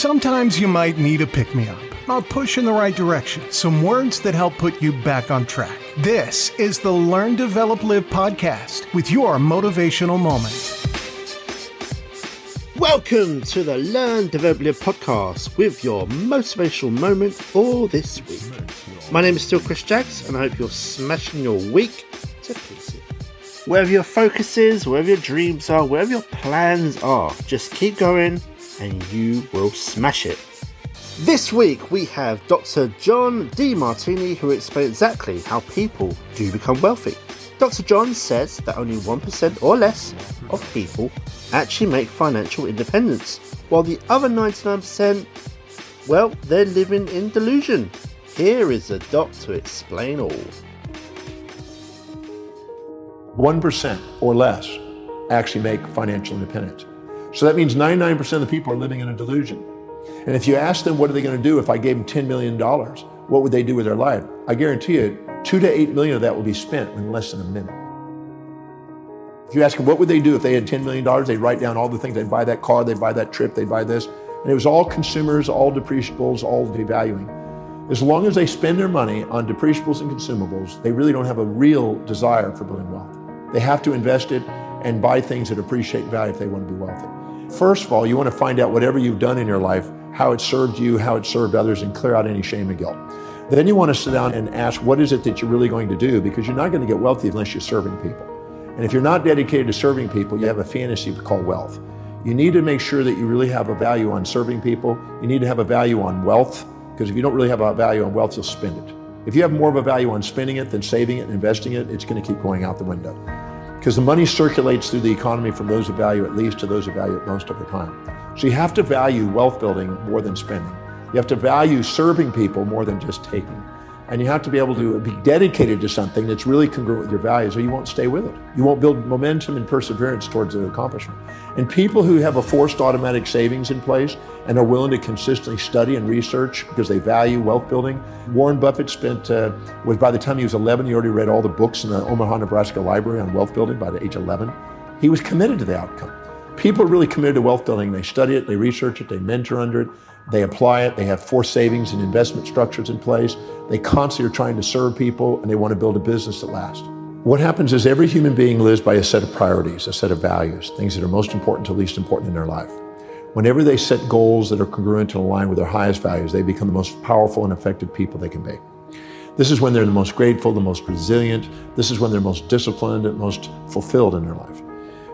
Sometimes you might need a pick-me-up, a push in the right direction, some words that help put you back on track. This is the Learn, Develop, Live podcast with your motivational moment. Welcome to the Learn, Develop, Live podcast with your motivational moment for this week. My name is still Chris Jacks, and I hope you're smashing your week to pieces. Wherever your focus is, wherever your dreams are, wherever your plans are, just keep going and you will smash it. This week we have Dr. John Demartini, who explains exactly how people do become wealthy. Dr. John says that only 1% or less of people actually make financial independence, while the other 99%, well, they're living in delusion. Here is the doc to explain all. 1% or less actually make financial independence. So that means 99% of the people are living in a delusion. And if you ask them, what are they going to do if I gave them $10 million? What would they do with their life? I guarantee you, 2 to 8 million of that will be spent in less than a minute. If you ask them, what would they do if they had $10 million? They'd write down all the things. They'd buy that car, they'd buy that trip, they'd buy this. And it was all consumers, all depreciables, all devaluing. As long as they spend their money on depreciables and consumables, they really don't have a real desire for building wealth. They have to invest it and buy things that appreciate value if they want to be wealthy. First of all, you want to find out whatever you've done in your life, how it served you, how it served others, and clear out any shame and guilt. Then you want to sit down and ask, what is it that you're really going to do? Because you're not going to get wealthy unless you're serving people. And if you're not dedicated to serving people, you have a fantasy called wealth. You need to make sure that you really have a value on serving people. You need to have a value on wealth, because if you don't really have a value on wealth, you'll spend it. If you have more of a value on spending it than saving it and investing it, it's going to keep going out the window. Because the money circulates through the economy from those of value at least to those of value at most over time. So you have to value wealth building more than spending. You have to value serving people more than just taking. And you have to be able to be dedicated to something that's really congruent with your values, or you won't stay with it. You won't build momentum and perseverance towards the accomplishment. And people who have a forced automatic savings in place and are willing to consistently study and research because they value wealth building. Warren Buffett by the time he was 11, he already read all the books in the Omaha, Nebraska library on wealth building by the age of 11. He was committed to the outcome. People are really committed to wealth building. They study it, they research it, they mentor under it, they apply it, they have forced savings and investment structures in place. They constantly are trying to serve people, and they want to build a business that lasts. What happens is every human being lives by a set of priorities, a set of values, things that are most important to least important in their life. Whenever they set goals that are congruent and aligned with their highest values, they become the most powerful and effective people they can be. This is when they're the most grateful, the most resilient. This is when they're most disciplined and most fulfilled in their life.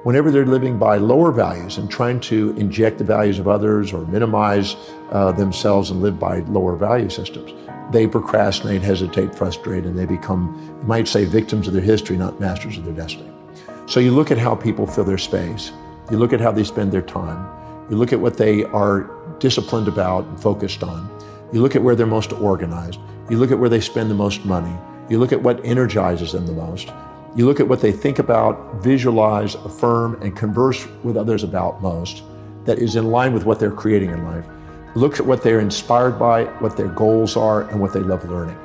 Whenever they're living by lower values and trying to inject the values of others or minimize themselves and live by lower value systems, they procrastinate, hesitate, frustrate, and they become, you might say, victims of their history, not masters of their destiny. So you look at how people fill their space. You look at how they spend their time. You look at what they are disciplined about and focused on. You look at where they're most organized. You look at where they spend the most money. You look at what energizes them the most. You look at what they think about, visualize, affirm, and converse with others about most that is in line with what they're creating in life. Look at what they're inspired by, what their goals are, and what they love learning.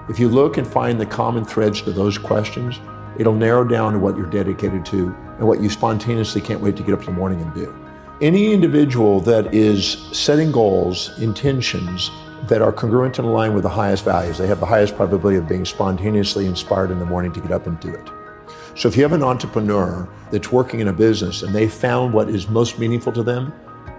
If you look and find the common threads to those questions, it'll narrow down to what you're dedicated to and what you spontaneously can't wait to get up in the morning and do. Any individual that is setting goals, intentions, that are congruent and aligned with the highest values, they have the highest probability of being spontaneously inspired in the morning to get up and do it. So if you have an entrepreneur that's working in a business and they found what is most meaningful to them,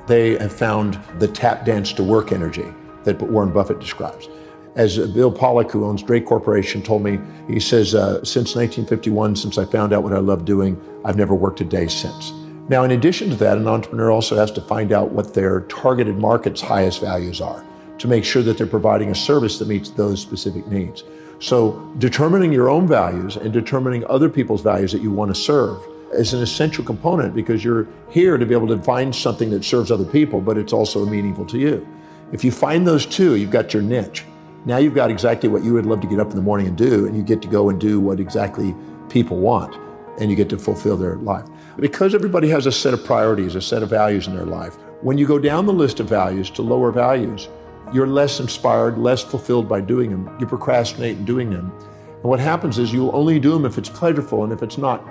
they have found the tap dance to work energy that Warren Buffett describes. As Bill Pollack, who owns Drake Corporation, told me, he says, since 1951, since I found out what I love doing, I've never worked a day since. Now, in addition to that, an entrepreneur also has to find out what their targeted market's highest values are to make sure that they're providing a service that meets those specific needs. So determining your own values and determining other people's values that you want to serve is an essential component, because you're here to be able to find something that serves other people, but it's also meaningful to you. If you find those two, you've got your niche. Now you've got exactly what you would love to get up in the morning and do, and you get to go and do what exactly people want, and you get to fulfill their life. Because everybody has a set of priorities, a set of values in their life, when you go down the list of values to lower values, you're less inspired, less fulfilled by doing them. You procrastinate in doing them. And what happens is you'll only do them if it's pleasurable, and if it's not,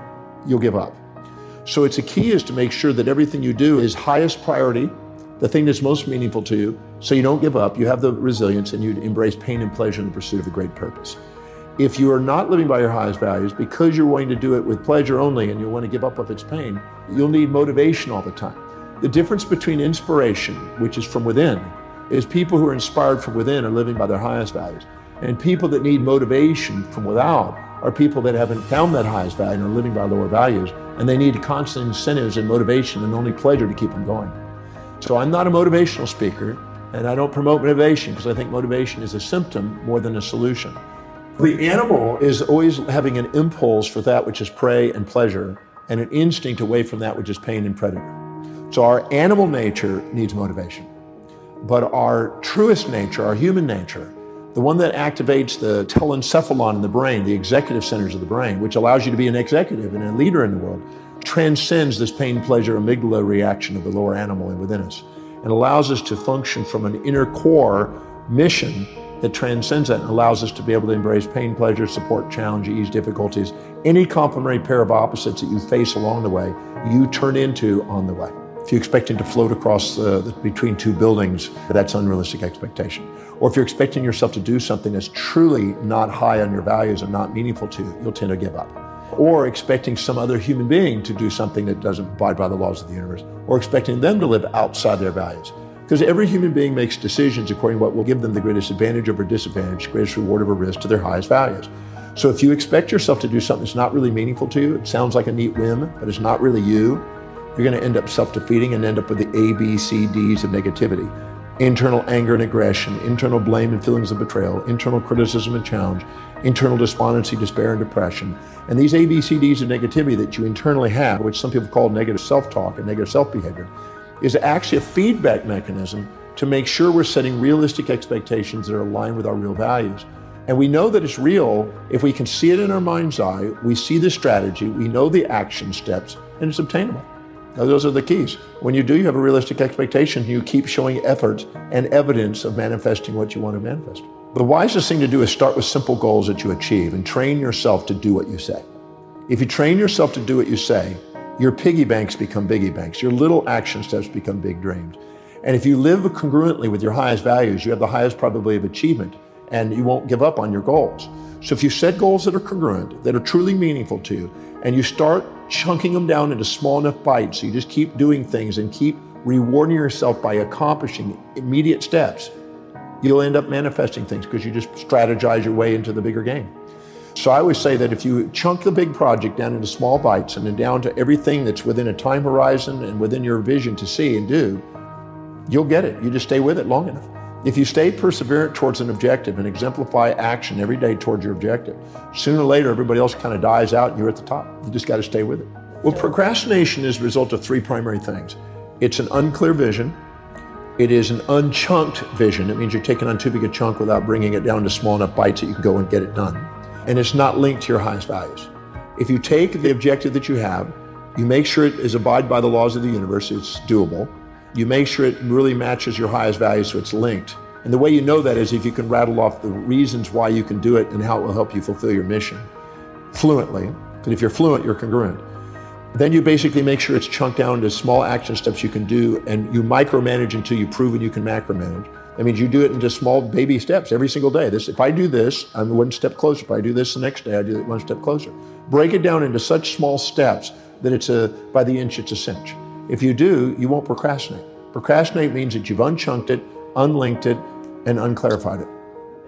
you'll give up. So it's a key is to make sure that everything you do is highest priority, the thing that's most meaningful to you, so you don't give up, you have the resilience, and you embrace pain and pleasure in the pursuit of a great purpose. If you are not living by your highest values because you're wanting to do it with pleasure only and you want to give up of its pain, you'll need motivation all the time. The difference between inspiration, which is from within, is people who are inspired from within are living by their highest values. And people that need motivation from without are people that haven't found that highest value and are living by lower values, and they need constant incentives and motivation and only pleasure to keep them going. So I'm not a motivational speaker, and I don't promote motivation because I think motivation is a symptom more than a solution. The animal is always having an impulse for that which is prey and pleasure, and an instinct away from that which is pain and predator. So our animal nature needs motivation. But our truest nature, our human nature, the one that activates the telencephalon in the brain, the executive centers of the brain, which allows you to be an executive and a leader in the world, transcends this pain, pleasure, amygdala reaction of the lower animal within us, and allows us to function from an inner core mission that transcends that and allows us to be able to embrace pain, pleasure, support, challenge, ease, difficulties. Any complementary pair of opposites that you face along the way, you turn into on the way. If you're expecting to float across between two buildings, that's unrealistic expectation. Or if you're expecting yourself to do something that's truly not high on your values and not meaningful to you, you'll tend to give up. Or expecting some other human being to do something that doesn't abide by the laws of the universe, or expecting them to live outside their values. Because every human being makes decisions according to what will give them the greatest advantage over disadvantage, greatest reward over risk to their highest values. So if you expect yourself to do something that's not really meaningful to you, it sounds like a neat whim, but it's not really you, you're going to end up self-defeating and end up with the A, B, C, Ds of negativity. Internal anger and aggression, internal blame and feelings of betrayal, internal criticism and challenge, internal despondency, despair, and depression. And these A, B, C, Ds of negativity that you internally have, which some people call negative self-talk and negative self-behavior, is actually a feedback mechanism to make sure we're setting realistic expectations that are aligned with our real values. And we know that it's real if we can see it in our mind's eye, we see the strategy, we know the action steps, and it's obtainable. Now, those are the keys. When you do, you have a realistic expectation, you keep showing effort and evidence of manifesting what you want to manifest. The wisest thing to do is start with simple goals that you achieve and train yourself to do what you say. If you train yourself to do what you say, your piggy banks become biggie banks. Your little action steps become big dreams. And if you live congruently with your highest values, you have the highest probability of achievement, and you won't give up on your goals. So if you set goals that are congruent, that are truly meaningful to you, and you start chunking them down into small enough bites, so you just keep doing things and keep rewarding yourself by accomplishing immediate steps, you'll end up manifesting things because you just strategize your way into the bigger game. So I always say that if you chunk the big project down into small bites and then down to everything that's within a time horizon and within your vision to see and do, you'll get it. You just stay with it long enough. If you stay perseverant towards an objective and exemplify action every day towards your objective, sooner or later everybody else kind of dies out and you're at the top. You just got to stay with it. Well, procrastination is a result of three primary things. It's an unclear vision. It is an unchunked vision. It means you're taking on too big a chunk without bringing it down to small enough bites that you can go and get it done. And it's not linked to your highest values. If you take the objective that you have, you make sure it is abide by the laws of the universe, it's doable. You make sure it really matches your highest values so it's linked. And the way you know that is if you can rattle off the reasons why you can do it and how it will help you fulfill your mission fluently. Because if you're fluent, you're congruent. Then you basically make sure it's chunked down into small action steps you can do, and you micromanage until you've proven you can macromanage. That means you do it into small baby steps every single day. If I do this, I'm one step closer. If I do this the next day, I do it one step closer. Break it down into such small steps that it's by the inch, it's a cinch. If you do, you won't procrastinate. Procrastinate means that you've unchunked it, unlinked it, and unclarified it.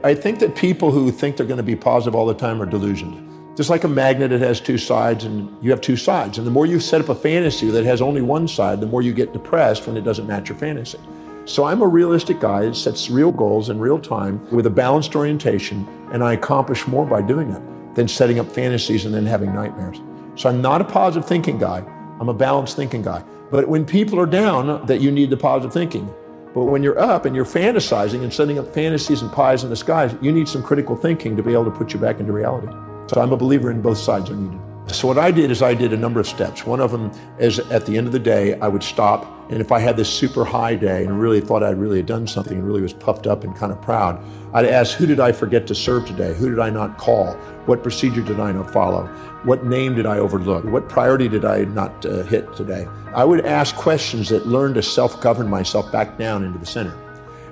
I think that people who think they're going to be positive all the time are delusioned. Just like a magnet, it has two sides, and you have two sides. And the more you set up a fantasy that has only one side, the more you get depressed when it doesn't match your fantasy. So I'm a realistic guy that sets real goals in real time with a balanced orientation, and I accomplish more by doing it than setting up fantasies and then having nightmares. So I'm not a positive thinking guy. I'm a balanced thinking guy. But when people are down, that you need the positive thinking. But when you're up and you're fantasizing and setting up fantasies and pies in the skies, you need some critical thinking to be able to put you back into reality. So I'm a believer in both sides are needed. So what I did is I did a number of steps. One of them is at the end of the day, I would stop And if I had this super high day and really thought I'd really done something and really was puffed up and kind of proud, I'd ask, who did I forget to serve today? Who did I not call? What procedure did I not follow? What name did I overlook? What priority did I not hit today? I would ask questions that learn to self-govern myself back down into the center.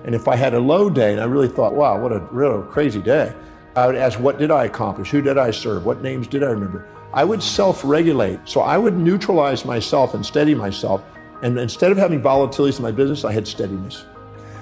And if I had a low day and I really thought, wow, what a real crazy day, I would ask, what did I accomplish? Who did I serve? What names did I remember? I would self-regulate. So I would neutralize myself and steady myself. And instead of having volatilities in my business, I had steadiness.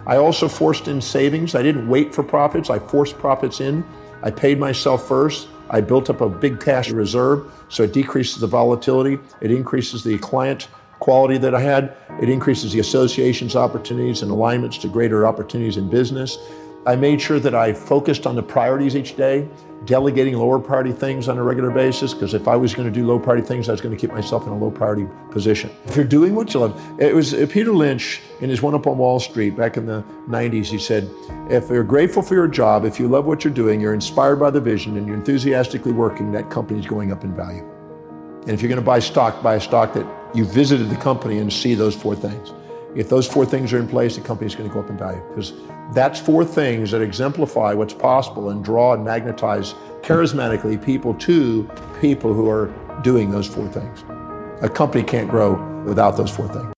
I also forced in savings. I didn't wait for profits. I forced profits in. I paid myself first. I built up a big cash reserve, so it decreases the volatility. It increases the client quality that I had. It increases the associations opportunities and alignments to greater opportunities in business. I made sure that I focused on the priorities each day, delegating lower priority things on a regular basis, because if I was going to do low priority things, I was going to keep myself in a low priority position. If you're doing what you love, it was Peter Lynch in his One Up on Wall Street back in the 90s, he said, if you're grateful for your job, if you love what you're doing, you're inspired by the vision, and you're enthusiastically working, that company's going up in value. And if you're going to buy a stock that you visited the company and see those four things. If those four things are in place, the company's going to go up in value, because that's four things that exemplify what's possible and draw and magnetize charismatically people to people who are doing those four things. A company can't grow without those four things.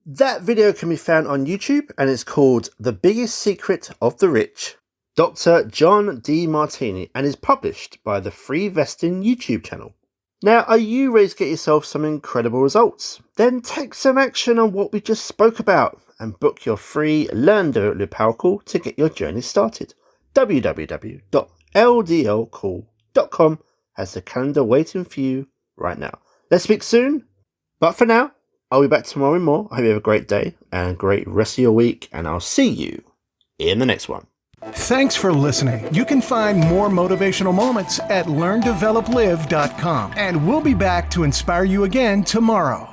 That video can be found on YouTube and it's called The Biggest Secret of the Rich, Dr. John Demartini, and is published by the Freevesting YouTube channel. Now, are you ready to get yourself some incredible results? Then take some action on what we just spoke about and book your free Learn, Develop, Live Power Call to get your journey started. www.ldlcall.com has the calendar waiting for you right now. Let's speak soon, but for now, I'll be back tomorrow with more. I hope you have a great day and a great rest of your week, and I'll see you in the next one. Thanks for listening. You can find more motivational moments at learndeveloplive.com. And we'll be back to inspire you again tomorrow.